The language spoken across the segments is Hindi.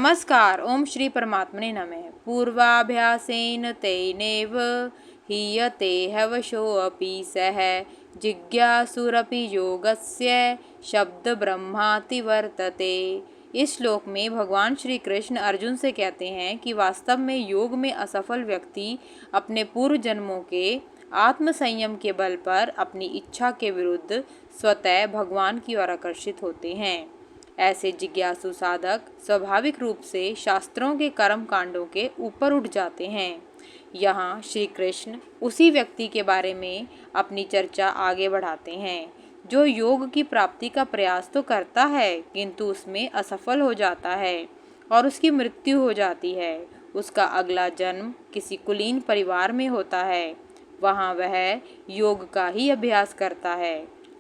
नमस्कार। ओम श्री परमात्मने नमः। पूर्वाभ्यासेन तेनैव हीयते हवशोऽपि सः जिज्ञासुरपि योगस्य शब्द ब्रह्माति वर्तते। इस श्लोक में भगवान श्री कृष्ण अर्जुन से कहते हैं कि वास्तव में योग में असफल व्यक्ति अपने पूर्व जन्मों के आत्म संयम के बल पर अपनी इच्छा के विरुद्ध स्वतः भगवान की ओर आकर्षित होते हैं। ऐसे जिज्ञासु साधक स्वाभाविक रूप से शास्त्रों के कर्म कांडों के ऊपर उठ जाते हैं। यहाँ श्री कृष्ण उसी व्यक्ति के बारे में अपनी चर्चा आगे बढ़ाते हैं जो योग की प्राप्ति का प्रयास तो करता है किंतु उसमें असफल हो जाता है और उसकी मृत्यु हो जाती है। उसका अगला जन्म किसी कुलीन परिवार में होता है। वहाँ वह योग का ही अभ्यास करता है।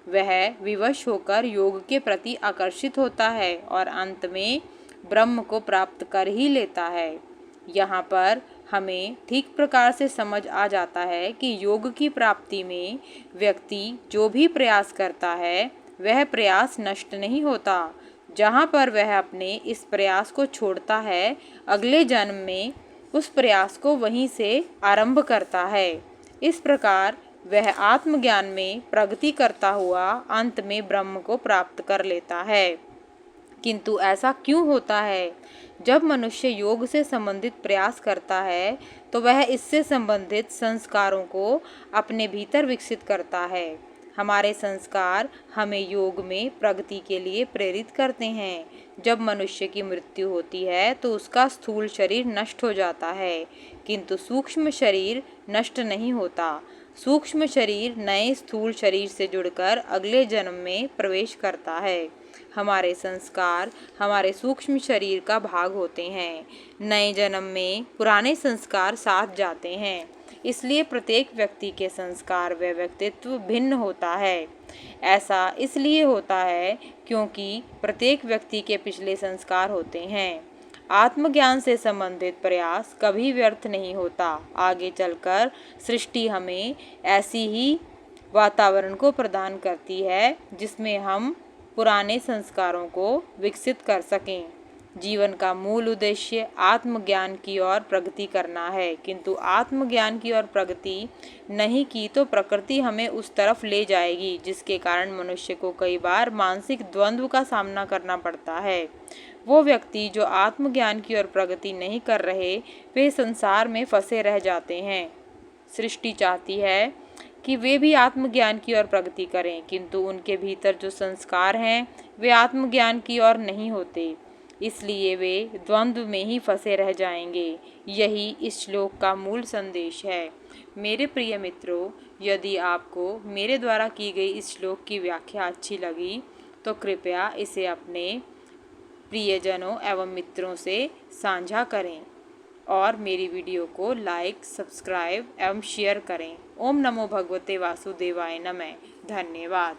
वह विवश होकर योग के प्रति आकर्षित होता है और अंत में ब्रह्म को प्राप्त कर ही लेता है। यहाँ पर हमें ठीक प्रकार से समझ आ जाता है कि योग की प्राप्ति में व्यक्ति जो भी प्रयास करता है वह प्रयास नष्ट नहीं होता। जहाँ पर वह अपने इस प्रयास को छोड़ता है अगले जन्म में उस प्रयास को वहीं से आरंभ करता है। इस प्रकार वह आत्मज्ञान में प्रगति करता हुआ अंत में ब्रह्म को प्राप्त कर लेता है। किंतु ऐसा क्यों होता है? जब मनुष्य योग से संबंधित प्रयास करता है तो वह इससे संबंधित संस्कारों को अपने भीतर विकसित करता है। हमारे संस्कार हमें योग में प्रगति के लिए प्रेरित करते हैं। जब मनुष्य की मृत्यु होती है तो उसका स्थूल शरीर नष्ट हो जाता है किंतु सूक्ष्म शरीर नष्ट नहीं होता। सूक्ष्म शरीर नए स्थूल शरीर से जुड़कर अगले जन्म में प्रवेश करता है। हमारे संस्कार हमारे सूक्ष्म शरीर का भाग होते हैं। नए जन्म में पुराने संस्कार साथ जाते हैं। इसलिए प्रत्येक व्यक्ति के संस्कार व व्यक्तित्व भिन्न होता है। ऐसा इसलिए होता है क्योंकि प्रत्येक व्यक्ति के पिछले संस्कार होते हैं। आत्मज्ञान से संबंधित प्रयास कभी व्यर्थ नहीं होता। आगे चलकर सृष्टि हमें ऐसी ही वातावरण को प्रदान करती है जिसमें हम पुराने संस्कारों को विकसित कर सकें। जीवन का मूल उद्देश्य आत्मज्ञान की ओर प्रगति करना है किंतु आत्मज्ञान की ओर प्रगति नहीं की तो प्रकृति हमें उस तरफ ले जाएगी जिसके कारण मनुष्य को कई बार मानसिक द्वंद्व का सामना करना पड़ता है। वो व्यक्ति जो आत्मज्ञान की ओर प्रगति नहीं कर रहे वे संसार में फंसे रह जाते हैं। सृष्टि चाहती है कि वे भी आत्मज्ञान की ओर प्रगति करें किंतु उनके भीतर जो संस्कार हैं वे आत्मज्ञान की ओर नहीं होते, इसलिए वे द्वंद्व में ही फंसे रह जाएंगे। यही इस श्लोक का मूल संदेश है। मेरे प्रिय मित्रों, यदि आपको मेरे द्वारा की गई इस श्लोक की व्याख्या अच्छी लगी तो कृपया इसे अपने प्रियजनों एवं मित्रों से साझा करें और मेरी वीडियो को लाइक, सब्सक्राइब एवं शेयर करें। ओम नमो भगवते वासुदेवाय नमः। धन्यवाद।